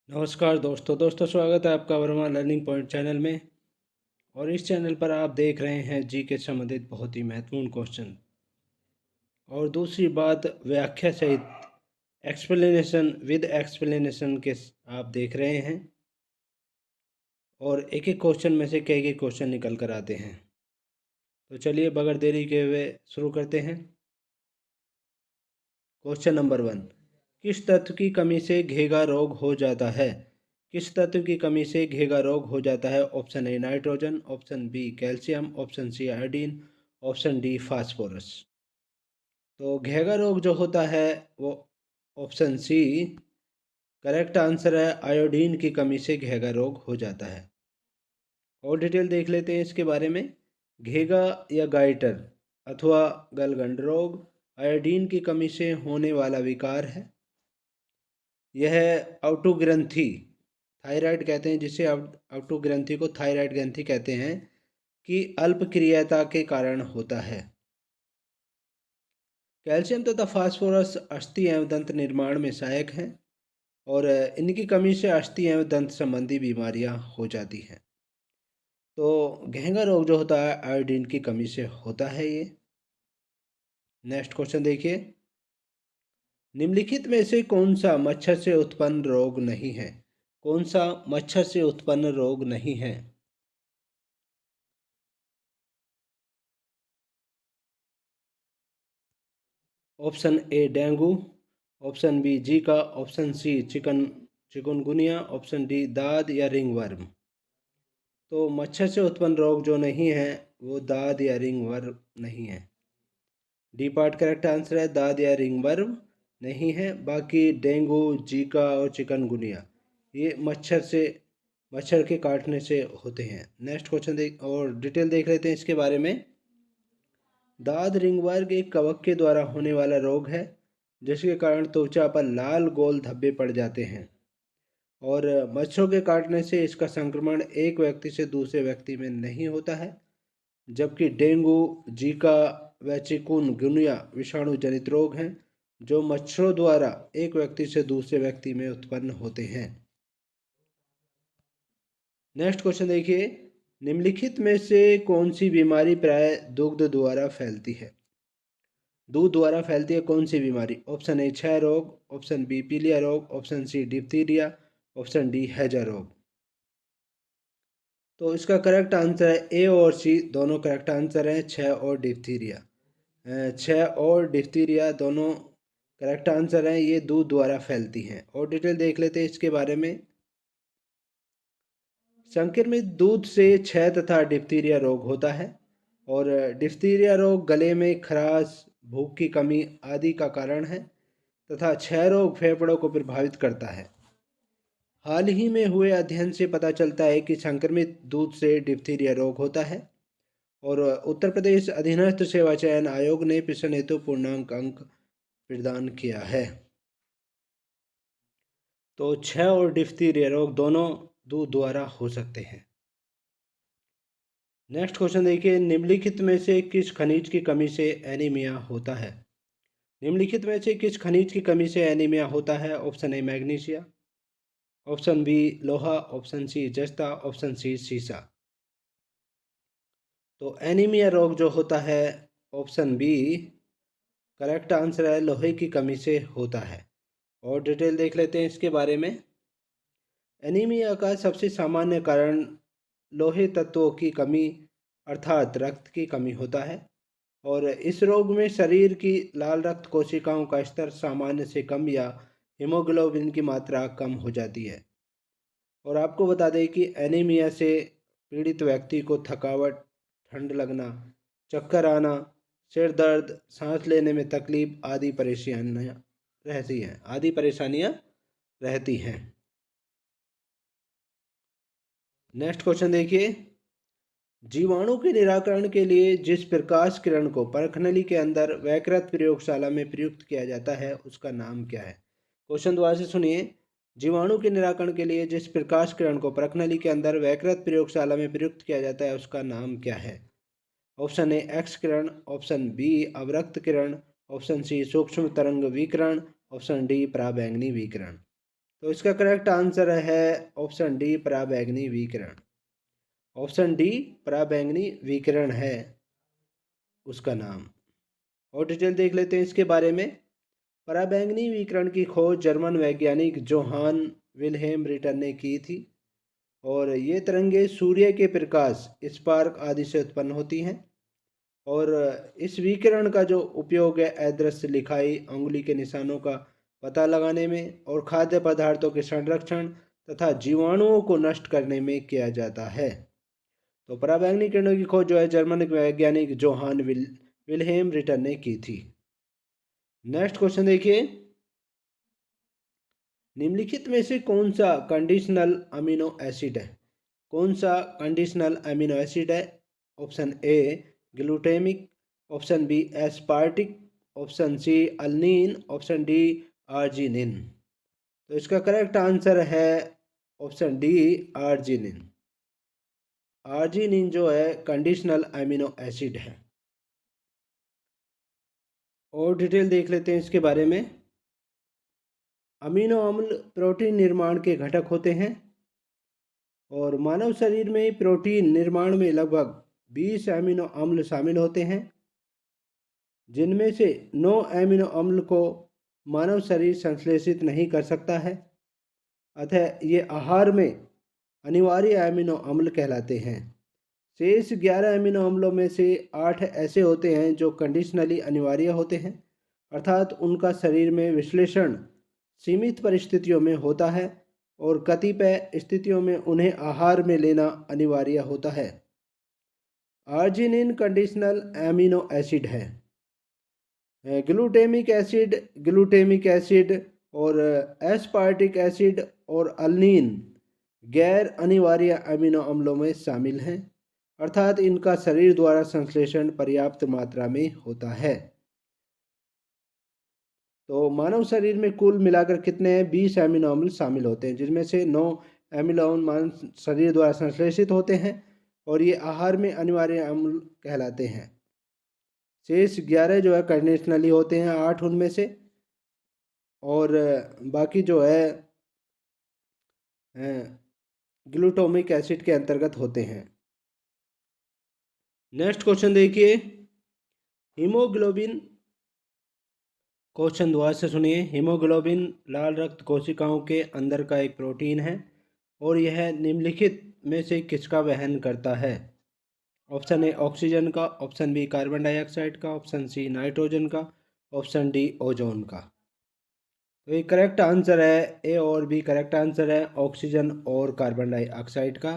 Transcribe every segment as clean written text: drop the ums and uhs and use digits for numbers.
नमस्कार दोस्तों स्वागत है आपका वर्मा लर्निंग पॉइंट चैनल में। और इस चैनल पर आप देख रहे हैं जी के संबंधित बहुत ही महत्वपूर्ण क्वेश्चन। और दूसरी बात, व्याख्या सहित एक्सप्लेनेशन विद एक्सप्लेनेशन के आप देख रहे हैं। और एक एक क्वेश्चन में से कई कई क्वेश्चन निकल कर आते हैं। तो चलिए बगैर देरी के हुए शुरू करते हैं। क्वेश्चन नंबर 1, किस तत्व की कमी से घेगा रोग हो जाता है? किस तत्व की कमी से घेगा रोग हो जाता है? Option A nitrogen, option B calcium, option C iodine, option D phosphorus. तो घेगा रोग जो होता है वो ऑप्शन सी करेक्ट आंसर है। आयोडीन की कमी से घेगा रोग हो जाता है। और डिटेल देख लेते हैं इसके बारे में। घेगा या गाइटर अथवा गलगंड रोग आयोडीन की कमी से होने वाला विकार है। यह आउटोग्रंथि थायराइड कहते हैं, जिसे आउटोग्रंथि को थायराइड ग्रंथि कहते हैं, कि अल्पक्रियता के कारण होता है। कैल्शियम तथा फास्फोरस अस्थि एवं दंत निर्माण में सहायक हैं और इनकी कमी से अस्थि एवं दंत संबंधी बीमारियां हो जाती हैं। तो घेंगा रोग जो होता है आयोडीन की कमी से होता है ये। नेक्स्ट क्वेश्चन देखिए, निम्नलिखित में से कौन सा मच्छर से उत्पन्न रोग नहीं है? कौन सा मच्छर से उत्पन्न रोग नहीं है? Option A dengue, option B Zika, option C chikungunya, option D दाद या रिंगवर्म। तो मच्छर से उत्पन्न रोग जो नहीं है वो दाद या रिंगवर्म नहीं है। डी पार्ट करेक्ट आंसर है, दाद या रिंगवर्म नहीं है। बाकी डेंगू, जीका और चिकनगुनिया ये मच्छर के काटने से होते हैं। नेक्स्ट क्वेश्चन देख और डिटेल देख लेते हैं इसके बारे में। दाद रिंगवर्म एक कवक के द्वारा होने वाला रोग है जिसके कारण त्वचा पर लाल गोल धब्बे पड़ जाते हैं। और मच्छरों के काटने से इसका संक्रमण एक व्यक्ति से दूसरे व्यक्ति में नहीं होता है। जबकि डेंगू, जीका व चिकुनगुनिया विषाणु जनित रोग हैं जो मच्छरों द्वारा एक व्यक्ति से दूसरे व्यक्ति में उत्पन्न होते हैं। नेक्स्ट क्वेश्चन देखिए, निम्नलिखित में से कौन सी बीमारी प्राय दुग्ध द्वारा फैलती है? दूध द्वारा फैलती है कौन सी बीमारी? ऑप्शन ए क्षय रोग, ऑप्शन बी पीलिया रोग, option C diphtheria, option D हैजा रोग। तो इसका करेक्ट आंसर है ए और सी दोनों करेक्ट आंसर हैं, क्षय और डिप्थीरिया। क्षय और डिप्थीरिया दोनों करेक्ट आंसर हैं, ये दूध द्वारा फैलती हैं। और डिटेल देख लेते हैं इसके बारे में। संक्रमित दूध से क्षय तथा डिप्थीरिया रोग होता है और डिप्थीरिया रोग गले में खराश, भूख की कमी आदि का कारण है तथा क्षय रोग फेफड़ों को प्रभावित करता है। हाल ही में हुए अध्ययन से पता चलता है कि संक्रमित दूध से डिप्थीरिया रोग होता है और उत्तर प्रदेश अधीनस्थ सेवा चयन आयोग ने प्रश्न हेतु पूर्णांक अंक प्रदान किया है। तो क्षय और डिप्थीरिया रोग दोनों दूध द्वारा हो सकते हैं। नेक्स्ट क्वेश्चन देखिए, निम्नलिखित में से किस खनिज की कमी से एनीमिया होता है? निम्नलिखित में से किस खनिज की कमी से एनीमिया होता है? Option A magnesia, option B लोहा, ऑप्शन सी जस्ता, ऑप्शन सी सीसा। तो एनीमिया रोग जो होता है ऑप्शन बी करेक्ट आंसर है, लोहे की कमी से होता है। और डिटेल देख लेते हैं इसके बारे में। एनीमिया का सबसे सामान्य कारण लोहे तत्वों की कमी अर्थात रक्त की कमी होता है और इस रोग में शरीर की लाल रक्त कोशिकाओं का स्तर सामान्य से कम या हीमोग्लोबिन की मात्रा कम हो जाती है। और आपको बता दें कि एनीमिया से पीड़ित व्यक्ति को थकावट, ठंड लगना, चक्कर आना, सिर दर्द, सांस लेने में तकलीफ आदि परेशानियां रहती हैं। नेक्स्ट क्वेश्चन देखिए, जीवाणु के निराकरण के लिए जिस प्रकाश किरण को परखनली के अंदर वैकृत प्रयोगशाला में प्रयुक्त किया जाता है उसका नाम क्या है? क्वेश्चन दोबारा से सुनिए, जीवाणु के निराकरण के लिए जिस प्रकाश किरण को परखनली के अंदर वैकृत प्रयोगशाला में प्रयुक्त किया जाता है उसका नाम क्या है? ऑप्शन ए एक्स किरण, ऑप्शन बी अवरक्त किरण, ऑप्शन सी सूक्ष्म तरंग विकिरण, ऑप्शन डी पराबैंगनी विकिरण। तो इसका करेक्ट आंसर है ऑप्शन डी, पराबैंगनी विकिरण। ऑप्शन डी पराबैंगनी विकिरण है उसका नाम। और डिटेल देख लेते हैं इसके बारे में। पराबैंगनी विकिरण की खोज जर्मन वैज्ञानिक जोहान विल्हेम रिटर ने की थी और ये तरंगे सूर्य के प्रकाश, स्पार्क आदि से उत्पन्न होती हैं। और इस विकिरण का जो उपयोग है अदृश्य लिखाई, अंगुली के निशानों का पता लगाने में और खाद्य पदार्थों के संरक्षण तथा जीवाणुओं को नष्ट करने में किया जाता है। तो पराबैंगनी किरणों की खोज जो है जर्मन वैज्ञानिक जोहान विल्हेम रिटर ने की थी। नेक्स्ट क्वेश्चन देखिए, निम्नलिखित में से कौन सा कंडीशनल अमीनो एसिड है? कौन सा कंडीशनल अमीनो एसिड है? Option A glutamic, option B aspartic, option C alanine, option D arginine. तो इसका करेक्ट आंसर है ऑप्शन डी आर्जिनिन। आर्जिनिन जो है कंडीशनल अमीनो एसिड है। और डिटेल देख लेते हैं इसके बारे में। अमीनो अम्ल प्रोटीन निर्माण के घटक होते हैं और मानव शरीर में प्रोटीन निर्माण में लगभग 20 अमीनो अम्ल शामिल होते हैं, जिनमें से 9 अमीनो अम्ल को मानव शरीर संश्लेषित नहीं कर सकता है, अतः ये आहार में अनिवार्य अमीनो अम्ल कहलाते हैं। शेष 11 अमीनो अम्लों में से 8 ऐसे होते हैं जो कंडीशनली अनिवार्य होते हैं, अर्थात उनका शरीर में विश्लेषण सीमित परिस्थितियों में होता है और कतिपय स्थितियों में उन्हें आहार में लेना अनिवार्य होता है। आर्जिनिन कंडीशनल अमीनो एसिड है। ग्लूटेमिक एसिड और एस्पार्टिक एसिड और अल्नीन गैर अनिवार्य अमीनो अम्लों में शामिल हैं, अर्थात इनका शरीर द्वारा संश्लेषण पर्याप्त मात्रा में होता है। तो मानव शरीर में कुल मिलाकर कितने 20 अमीनो अम्ल शामिल होते हैं, जिनमें से 9 अमीनो अम्ल मानव शरीर द्वारा संश्लेषित होते हैं और ये आहार में अनिवार्य अम्ल कहलाते हैं। शेष 11 जो है कंडीशनली होते हैं, 8 उनमें से, और बाकी जो है ग्लूटामिक एसिड के अंतर्गत होते हैं। नेक्स्ट क्वेश्चन देखिए, हीमोग्लोबिन। क्वेश्चन दोबारा से सुनिए। हीमोग्लोबिन लाल रक्त कोशिकाओं के अंदर का एक प्रोटीन है और यह निम्नलिखित में से किसका वहन करता है? ऑप्शन ए ऑक्सीजन का, ऑप्शन बी कार्बन डाइऑक्साइड का, ऑप्शन सी नाइट्रोजन का, ऑप्शन डी ओजोन का। तो ये करेक्ट आंसर है, ए और बी करेक्ट आंसर है, ऑक्सीजन और कार्बन डाइऑक्साइड का।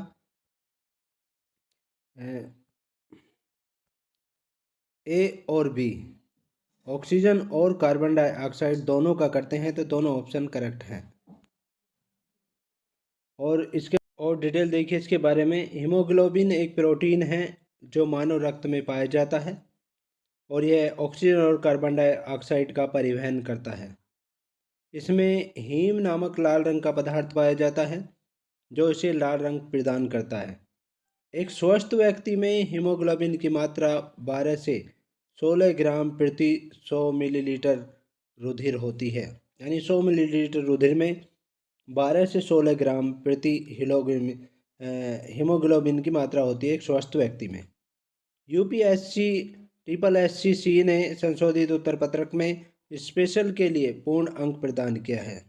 ए और बी, ऑक्सीजन और कार्बन डाइऑक्साइड दोनों का करते हैं, तो दोनों ऑप्शन करेक्ट हैं। और डिटेल देखिए इसके बारे में। हीमोग्लोबिन एक प्रोटीन है जो मानव रक्त में पाया जाता है और यह ऑक्सीजन और कार्बन डाइऑक्साइड का परिवहन करता है। इसमें हीम नामक लाल रंग का पदार्थ पाया जाता है जो इसे लाल रंग प्रदान करता है। एक स्वस्थ व्यक्ति में हीमोग्लोबिन की मात्रा 12 से 16 ग्राम प्रति 100 मिलीलीटर रुधिर होती है, यानी 100 मिलीलीटर रुधिर में 12 से 16 ग्राम प्रति हीमोग्लोबिन की मात्रा होती है एक स्वस्थ व्यक्ति में। यूपीएससी SSC ने संशोधित उत्तर पत्रक में स्पेशल के लिए पूर्ण अंक प्रदान किया है।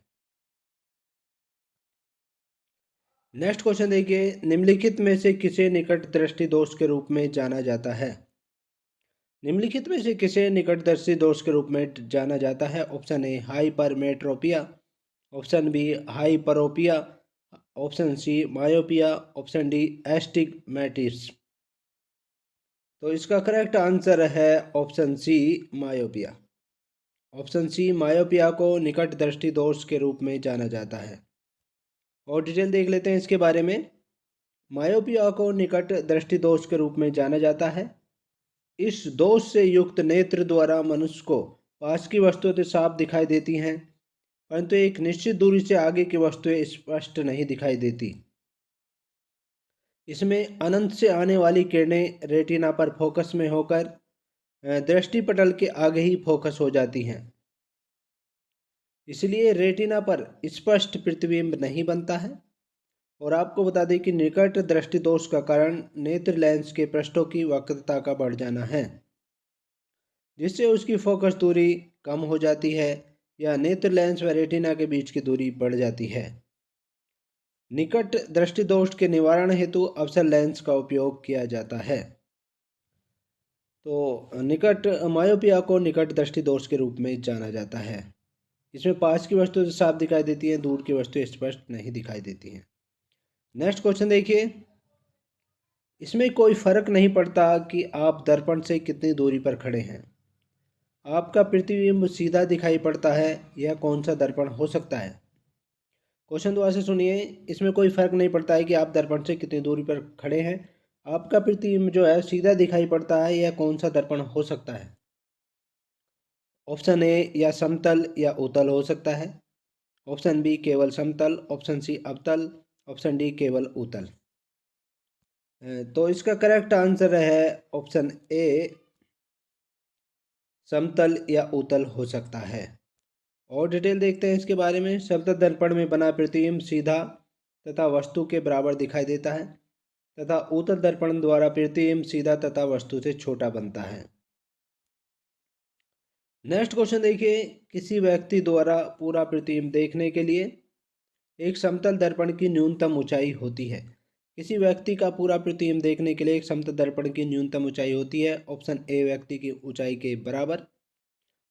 नेक्स्ट क्वेश्चन देखिए, निम्नलिखित में से किसे निकट दृष्टि दोष के रूप में जाना जाता है? निम्नलिखित में से किसे निकटदर्शी दोष के रूप में जाना जाता है? Option A hypermetropia, option B hyperopia, option C myopia, option D astigmatism. तो इसका करेक्ट आंसर है option C myopia. Option C myopia को निकट दृष्टि दोष के रूप में जाना जाता है। और डिटेल देख लेते हैं इसके बारे में। मायोपिया को निकट दृष्टि दोष के रूप में जाना जाता है। इस दोष से युक्त नेत्र द्वारा मनुष्य को पास की वस्तुएं साफ दिखाई देती हैं, परंतु एक निश्चित दूरी से आगे की वस्तुएं स्पष्ट नहीं दिखाई देती। इसमें अनंत से आने वाली किरणें रेटिना पर फोकस में होकर दृष्टि पटल के आगे ही फोकस हो जाती हैं। इसलिए रेटिना पर स्पष्ट प्रतिबिंब नहीं बनता है। और आपको बता दें कि निकट दृष्टि दोष का कारण नेत्र लेंस के पृष्ठों की वक्रता का बढ़ जाना है, जिससे उसकी फोकस दूरी कम हो जाती है या नेत्र लेंस व रेटिना के बीच की दूरी बढ़ जाती है। निकट दृष्टि दोष के निवारण हेतु अवसर लेंस का उपयोग किया जाता है। तो निकट मायोपिया को निकट दृष्टि दोष के रूप में जाना जाता है। इसमें पास की वस्तु साफ दिखाई देती है, दूर की वस्तु स्पष्ट नहीं दिखाई देती हैं। नेक्स्ट क्वेश्चन देखिए, इसमें कोई फर्क नहीं पड़ता कि आप दर्पण से कितनी दूरी पर खड़े हैं, आपका प्रतिबिंब सीधा दिखाई पड़ता है, यह कौन सा दर्पण हो सकता है? क्वेश्चन दोबारा से सुनिए, इसमें कोई फर्क नहीं पड़ता है कि आप दर्पण से कितनी दूरी पर खड़े हैं, आपका प्रतिबिंब जो है सीधा दिखाई पड़ता है, यह कौन सा दर्पण हो सकता है? ऑप्शन ए या समतल या उत्तल हो सकता है, ऑप्शन बी केवल समतल, ऑप्शन सी अवतल, ऑप्शन डी केवल उत्तल। तो इसका करेक्ट आंसर है ऑप्शन ए, समतल या उत्तल हो सकता है। और डिटेल देखते हैं इसके बारे में। समतल दर्पण में बना प्रतिबिंब सीधा तथा वस्तु के बराबर दिखाई देता है तथा उत्तल दर्पण द्वारा प्रतिबिंब सीधा तथा वस्तु से छोटा बनता है। नेक्स्ट क्वेश्चन देखिए, किसी व्यक्ति द्वारा पूरा प्रतिबिंब देखने के लिए एक समतल दर्पण की न्यूनतम ऊंचाई होती है। किसी व्यक्ति का पूरा प्रतिबिंब देखने के लिए एक समतल दर्पण की न्यूनतम ऊंचाई होती है। ऑप्शन ए व्यक्ति की ऊंचाई के बराबर,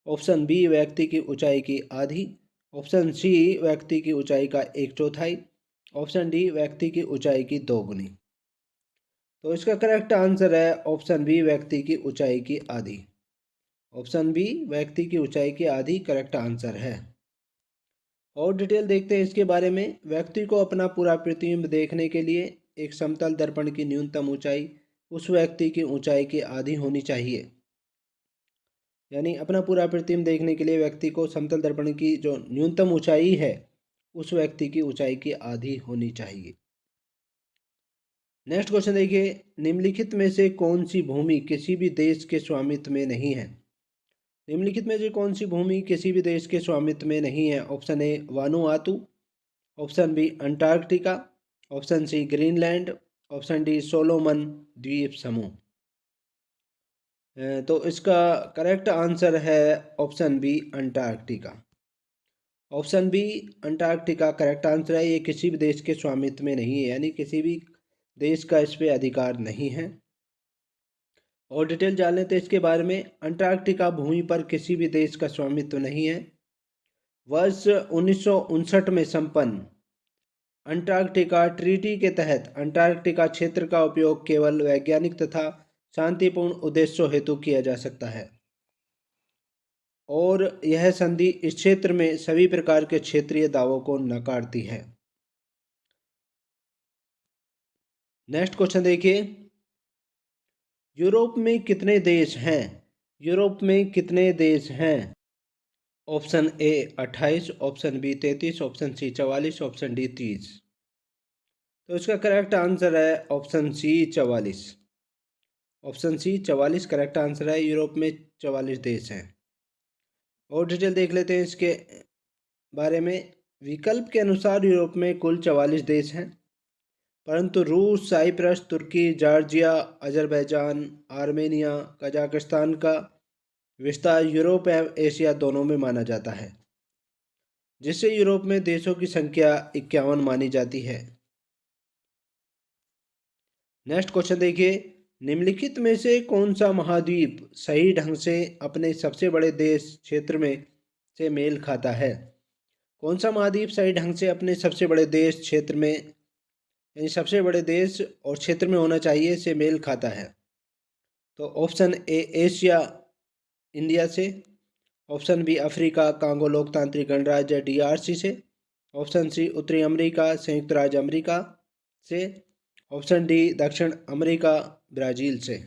ऑप्शन बी व्यक्ति की ऊंचाई की आधी, ऑप्शन सी व्यक्ति की ऊंचाई का एक चौथाई, ऑप्शन डी व्यक्ति की ऊंचाई की दोगुनी। तो इसका करेक्ट आंसर है ऑप्शन बी व्यक्ति की ऊंचाई की आधी। ऑप्शन बी व्यक्ति की ऊंचाई की आधी करेक्ट आंसर है। और डिटेल देखते हैं इसके बारे में। व्यक्ति को अपना पूरा प्रतिबिंब देखने के लिए एक समतल दर्पण की न्यूनतम ऊंचाई उस व्यक्ति की ऊंचाई की आधी होनी चाहिए। यानी अपना पूरा प्रतिबिंब देखने के लिए व्यक्ति को समतल दर्पण की जो न्यूनतम ऊंचाई है उस व्यक्ति की ऊंचाई की आधी होनी चाहिए। नेक्स्ट क्वेश्चन देखिए, निम्नलिखित में से कौन सी भूमि किसी भी देश के स्वामित्व में नहीं है? निम्नलिखित में से कौन सी भूमि किसी भी देश के स्वामित्व में नहीं है? Option A Vanuatu, option B Antarctica, option C Greenland, option D Solomon द्वीप समूह। तो इसका करेक्ट आंसर है option B Antarctica. Option B Antarctica correct answer है। ये किसी भी देश के स्वामित्व में नहीं है, यानी किसी भी देश का इस पर अधिकार नहीं है। और डिटेल जान लेते हैं इसके बारे में। अंटार्कटिका भूमि पर किसी भी देश का स्वामित्व नहीं है। वर्ष 1959 में संपन्न अंटार्कटिका ट्रीटी के तहत अंटार्कटिका क्षेत्र का उपयोग केवल वैज्ञानिक तथा शांतिपूर्ण उद्देश्यों हेतु किया जा सकता है और यह संधि इस क्षेत्र में सभी प्रकार के क्षेत्रीय दावों को नकारती है। नेक्स्ट क्वेश्चन देखिए, यूरोप में कितने देश हैं? यूरोप में कितने देश हैं? Option A 28, option B 33, option C 44, option D 30। तो इसका करेक्ट आंसर है option C 44। Option C 44 correct answer है। यूरोप में 44 देश हैं। और डिटेल देख लेते हैं इसके बारे में। विकल्प के अनुसार यूरोप में कुल 44 देश हैं, परंतु रूस, साइप्रस, तुर्की, जॉर्जिया, अजरबैजान, आर्मेनिया, कजाकिस्तान का विस्तार यूरोप एवं एशिया दोनों में माना जाता है, जिससे यूरोप में देशों की संख्या 51 मानी जाती है। नेक्स्ट क्वेश्चन देखिए, निम्नलिखित में से कौन सा महाद्वीप सही ढंग से अपने सबसे बड़े देश क्षेत्र में से मेल खाता है? कौन सा महाद्वीप सही ढंग से अपने सबसे बड़े देश क्षेत्र में, यानी सबसे बड़े देश और क्षेत्र में होना चाहिए, से मेल खाता है? तो ऑप्शन ए एशिया इंडिया से, ऑप्शन बी अफ्रीका कांगो लोकतांत्रिक गणराज्य DRC से, ऑप्शन सी उत्तरी अमेरिका संयुक्त राज्य अमेरिका से, ऑप्शन डी दक्षिण अमेरिका ब्राज़ील से।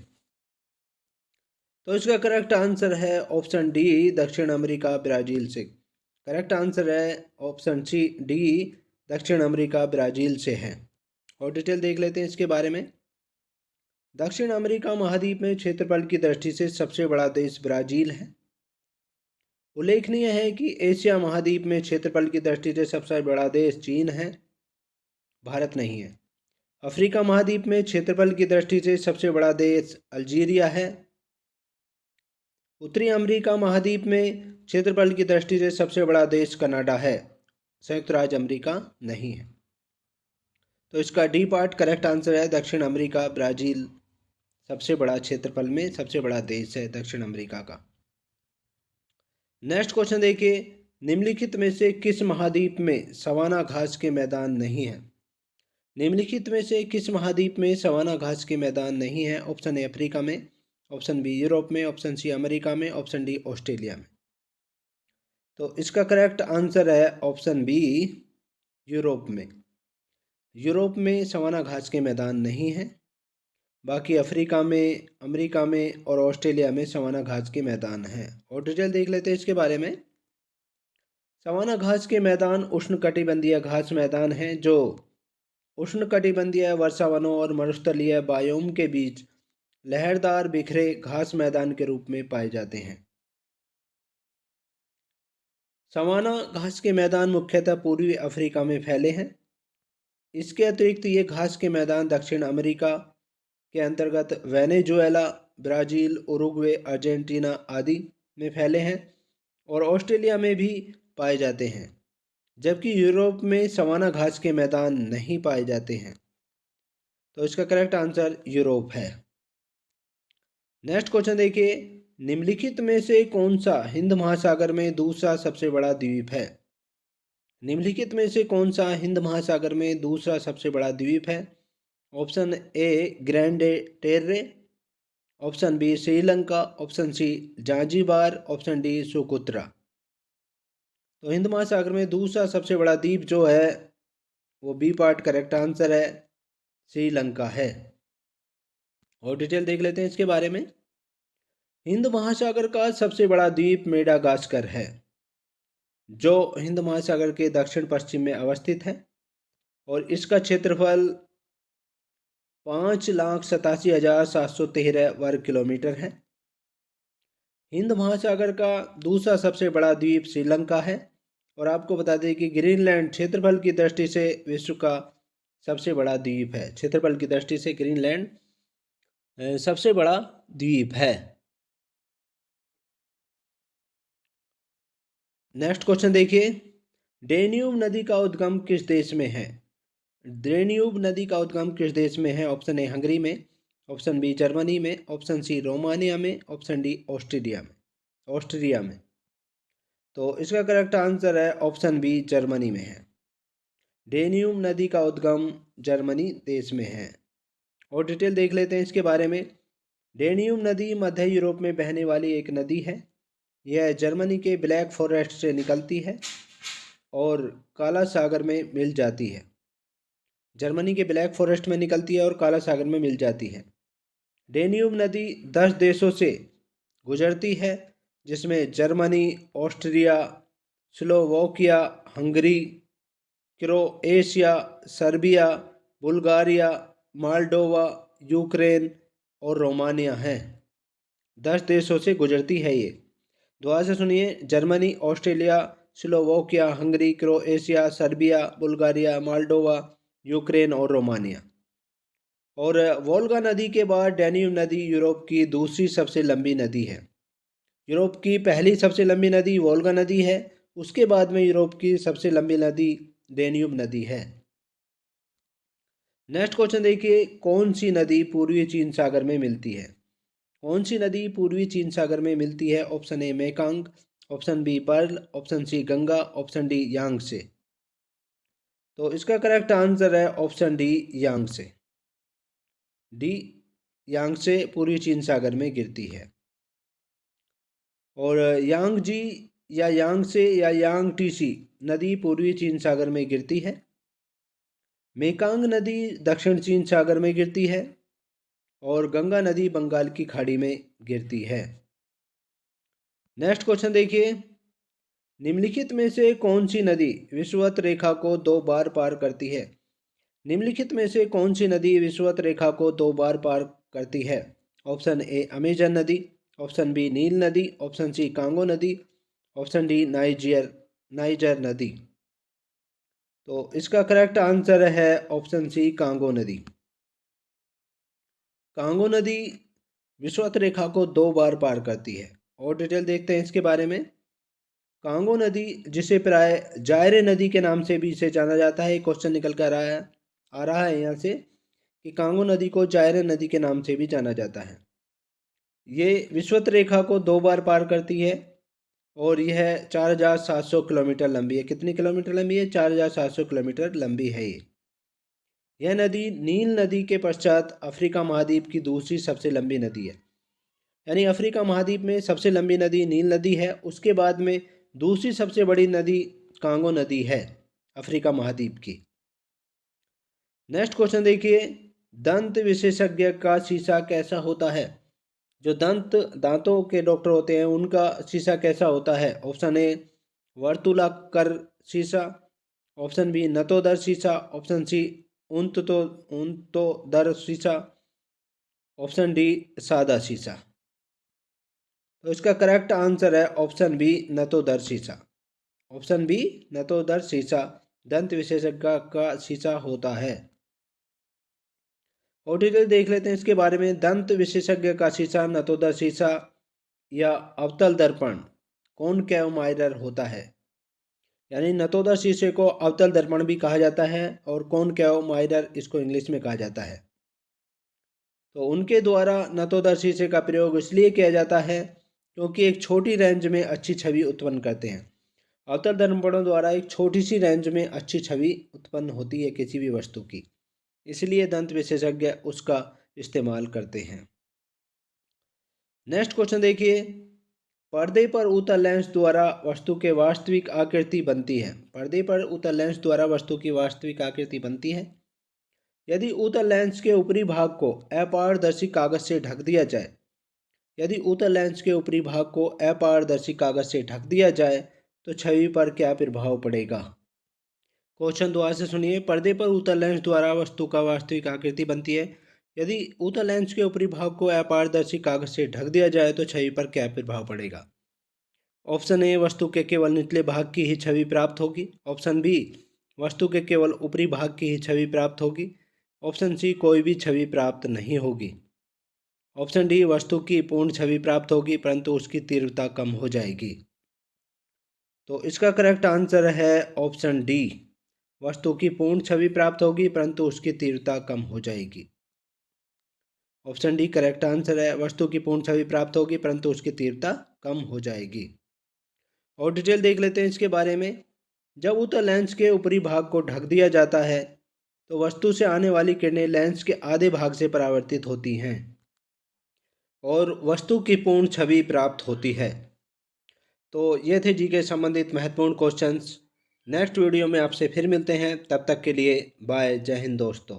तो इसका करेक्ट आंसर है ऑप्शन डी दक्षिण अमेरिका ब्राज़ील से। करेक्ट आंसर है ऑप्शन सी डी दक्षिण अमेरिका ब्राज़ील से है। और डिटेल देख लेते हैं इसके बारे में। दक्षिण अमेरिका महाद्वीप में क्षेत्रफल की दृष्टि से सबसे बड़ा देश ब्राज़ील है। उल्लेखनीय है कि एशिया महाद्वीप में क्षेत्रफल की दृष्टि से सबसे बड़ा देश चीन है, भारत नहीं है। अफ्रीका महाद्वीप में क्षेत्रफल की दृष्टि से सबसे बड़ा देश अल्जीरिया है। उत्तरी अमेरिका महाद्वीप में क्षेत्रफल की दृष्टि से सबसे बड़ा देश कनाडा है, संयुक्त राज्य अमेरिका नहीं है। तो इसका डी पार्ट करेक्ट आंसर है दक्षिण अमेरिका। ब्राज़ील सबसे बड़ा क्षेत्रफल में सबसे बड़ा देश है दक्षिण अमेरिका का। नेक्स्ट क्वेश्चन देखिए, निम्नलिखित में से किस महाद्वीप में सवाना घास के मैदान नहीं है? निम्नलिखित में से किस महाद्वीप में सवाना घास के मैदान नहीं है? ऑप्शन ए अफ्रीका में, ऑप्शन बी यूरोप में, ऑप्शन सी अमेरिका में, ऑप्शन डी ऑस्ट्रेलिया में। तो इसका करेक्ट आंसर है ऑप्शन बी यूरोप में। यूरोप में सवाना घास के मैदान नहीं हैं, बाकी अफ्रीका में, अमेरिका में और ऑस्ट्रेलिया में सवाना घास के मैदान हैं। और डिटेल देख लेते हैं इसके बारे में। सवाना घास के मैदान उष्णकटिबंधीय घास मैदान हैं जो उष्णकटिबंधीय वर्षा वनों और मरुस्थलीय बायोम के बीच लहरदार बिखरे घास मैदान के रूप में पाए जाते हैं। सवाना घास के मैदान मुख्यतः पूर्वी अफ्रीका में फैले हैं। इसके अतिरिक्त ये घास के मैदान दक्षिण अमेरिका के अंतर्गत वेनेजुएला, ब्राज़ील, उरुग्वे, अर्जेंटीना आदि में फैले हैं और ऑस्ट्रेलिया में भी पाए जाते हैं, जबकि यूरोप में सवाना घास के मैदान नहीं पाए जाते हैं। तो इसका करेक्ट आंसर यूरोप है। नेक्स्ट क्वेश्चन देखिए, निम्नलिखित में से कौन सा हिंद महासागर में दूसरा सबसे बड़ा द्वीप है? निम्नलिखित में से कौन सा हिंद महासागर में दूसरा सबसे बड़ा द्वीप है? Option A Grande Terre, option B Sri Lanka, option C Zanzibar, option D Socotra. तो हिंद महासागर में दूसरा सबसे बड़ा द्वीप जो है वो बी पार्ट करेक्ट आंसर है, श्रीलंका है। और डिटेल देख लेते हैं इसके बारे में। हिंद महासागर का सबसे बड़ा द्वीप मेडागास्कर है, जो हिंद महासागर के दक्षिण पश्चिम में अवस्थित है और इसका क्षेत्रफल 5,87,713 वर्ग किलोमीटर है। हिंद महासागर का दूसरा सबसे बड़ा द्वीप श्रीलंका है और आपको बता दें कि ग्रीनलैंड क्षेत्रफल की दृष्टि से विश्व का सबसे बड़ा द्वीप है। क्षेत्रफल की दृष्टि से ग्रीनलैंड सबसे बड़ा द्वीप है। नेक्स्ट क्वेश्चन देखिए, डेन्यूब नदी का उद्गम किस देश में है? डेन्यूब नदी का उद्गम किस देश में है? ऑप्शन ए हंगरी में, ऑप्शन बी जर्मनी में, ऑप्शन सी रोमानिया में, ऑप्शन डी ऑस्ट्रिया में। तो इसका करेक्ट आंसर है ऑप्शन बी जर्मनी में है। डेन्यूब नदी का उद्गम जर्मनी देश में है। और डिटेल देख लेते हैं इसके बारे में। डेन्यूब नदी मध्य यूरोप में बहने वाली एक नदी है। यह जर्मनी के ब्लैक फॉरेस्ट से निकलती है और काला सागर में मिल जाती है। जर्मनी के ब्लैक फॉरेस्ट में निकलती है और काला सागर में मिल जाती है। डेन्यूब नदी 10 देशों से गुजरती है, जिसमें Germany, Austria, Slovakia, Hungary, Croatia, Serbia, Bulgaria, Moldova, Ukraine और रोमानिया हैं। 10 देशों से गुजरती है ये। दोबारा से सुनिए, Germany, Australia, Slovakia, Hungary, Croatia, Serbia, Bulgaria, Moldova, Ukraine और रोमानिया। और वोल्गा नदी के बाद डैन्यूब नदी यूरोप की दूसरी सबसे लंबी नदी है। यूरोप की पहली सबसे लंबी नदी वोल्गा नदी है, उसके बाद में यूरोप की सबसे लंबी नदी डैन्यूब नदी है। नेक्स्ट क्वेश्चन देखिए, कौन सी नदी पूर्वी चीन सागर में मिलती है? कौन सी नदी पूर्वी चीन सागर में मिलती है? Option A Mekong, option B Pearl, option C Ganga, option D Yangtze. तो इसका करेक्ट आंसर है option D Yangtze. D Yangtze पूर्वी चीन सागर में गिरती है। और यांगजी या यांगसे या यांगटीसी नदी पूर्वी चीन सागर में गिरती है। मेकांग नदी दक्षिण चीन सागर में गिरती है और गंगा नदी बंगाल की खाड़ी में गिरती है। नेक्स्ट क्वेश्चन देखिए, निम्नलिखित में से कौन सी नदी विषुवत रेखा को 2 बार पार करती है? निम्नलिखित में से कौन सी नदी विषुवत रेखा को 2 बार पार करती है? ऑप्शन ए अमेजन नदी, ऑप्शन बी नील नदी, ऑप्शन सी कांगो नदी, ऑप्शन डी नाइजर नदी। तो इसका करेक्ट आंसर है ऑप्शन सी कांगो नदी। कांगो नदी विषुवत रेखा को 2 बार पार करती है। और डिटेल देखते हैं इसके बारे में। कांगो नदी, जिसे प्राय जायरे नदी के नाम से भी इसे जाना जाता है, क्वेश्चन निकल कर आ रहा है यहाँ से कि कांगो नदी को जायरे नदी के नाम से भी जाना जाता है। ये विषुवत रेखा को 2 बार पार करती है और यह 4700 किलोमीटर लंबी है। कितनी किलोमीटर लंबी है? 4700 किलोमीटर लंबी है ये। यह नदी नील नदी के पश्चात अफ्रीका महाद्वीप की दूसरी सबसे लंबी नदी है। यानी अफ्रीका महाद्वीप में सबसे लंबी नदी नील नदी है, उसके बाद में दूसरी सबसे बड़ी नदी कांगो नदी है अफ्रीका महाद्वीप की। नेक्स्ट क्वेश्चन देखिए, दंत विशेषज्ञ का शीशा कैसा होता है? जो दांतों के डॉक्टर होते हैं उनका शीशा कैसा होता है? ऑप्शन ए वर्तुलाकार शीशा, ऑप्शन बी नतोदर शीशा, ऑप्शन सी उन्तोदर शीशा, ऑप्शन डी सादा शीशा। तो इसका करेक्ट आंसर है ऑप्शन बी नतोदर शीशा। ऑप्शन बी नतोदर शीशा दंत विशेषज्ञ का शीशा होता है। और डिटेल देख लेते हैं इसके बारे में। दंत विशेषज्ञ का शीशा, नतोदर शीशा या अवतल दर्पण कॉनकेव मिरर होता है। यानी नतोदर शीशे को अवतल दर्पण भी कहा जाता है और कॉनकेव मिरर इसको इंग्लिश में कहा जाता है। तो उनके द्वारा नतोदर शीशे का प्रयोग इसलिए किया जाता है क्योंकि एक छोटी रेंज में अच्छी छवि उत्पन्न करते हैं। अवतल दर्पणों द्वारा एक छोटी सी रेंज में अच्छी छवि उत्पन्न होती है किसी भी वस्तु की, इसलिए दंत विशेषज्ञ उसका इस्तेमाल करते हैं। नेक्स्ट क्वेश्चन देखिए, पर्दे पर उत्तल लेंस द्वारा वस्तु के वास्तविक आकृति बनती है। पर्दे पर उत्तल लेंस द्वारा वस्तु की वास्तविक आकृति बनती है यदि उत्तल लेंस के ऊपरी भाग को अपारदर्शी कागज से ढक दिया जाए। यदि उत्तल लेंस के ऊपरी भाग को अपारदर्शी कागज से ढक दिया जाए तो छवि पर क्या प्रभाव पड़ेगा? क्वेश्चन दोबारा से सुनिए। पर्दे पर उत्तल लेंस द्वारा वस्तु का वास्तविक आकृति बनती है यदि उत्तल लेंस के ऊपरी भाग को अपारदर्शी कागज से ढक दिया जाए तो छवि पर क्या प्रभाव पड़ेगा? ऑप्शन ए वस्तु के केवल निचले भाग की ही छवि प्राप्त होगी, ऑप्शन बी वस्तु के केवल ऊपरी भाग की ही छवि प्राप्त होगी, ऑप्शन सी कोई भी छवि प्राप्त नहीं होगी, ऑप्शन डी वस्तु की पूर्ण छवि प्राप्त होगी परंतु उसकी तीव्रता कम हो जाएगी। तो इसका करेक्ट आंसर है ऑप्शन डी, वस्तु की पूर्ण छवि प्राप्त होगी परंतु उसकी तीव्रता कम हो जाएगी। ऑप्शन डी करेक्ट आंसर है, वस्तु की पूर्ण छवि प्राप्त होगी परंतु उसकी तीव्रता कम हो जाएगी। और डिटेल देख लेते हैं इसके बारे में। जब उत्तल लेंस के ऊपरी भाग को ढक दिया जाता है तो वस्तु से आने वाली किरणें लेंस के आधे भाग से परावर्तित होती हैं और वस्तु की पूर्ण छवि प्राप्त होती है। तो ये थे जी के संबंधित महत्वपूर्ण क्वेश्चंस। नेक्स्ट वीडियो में आपसे फिर मिलते हैं, तब तक के लिए बाय। जय हिंद दोस्तों।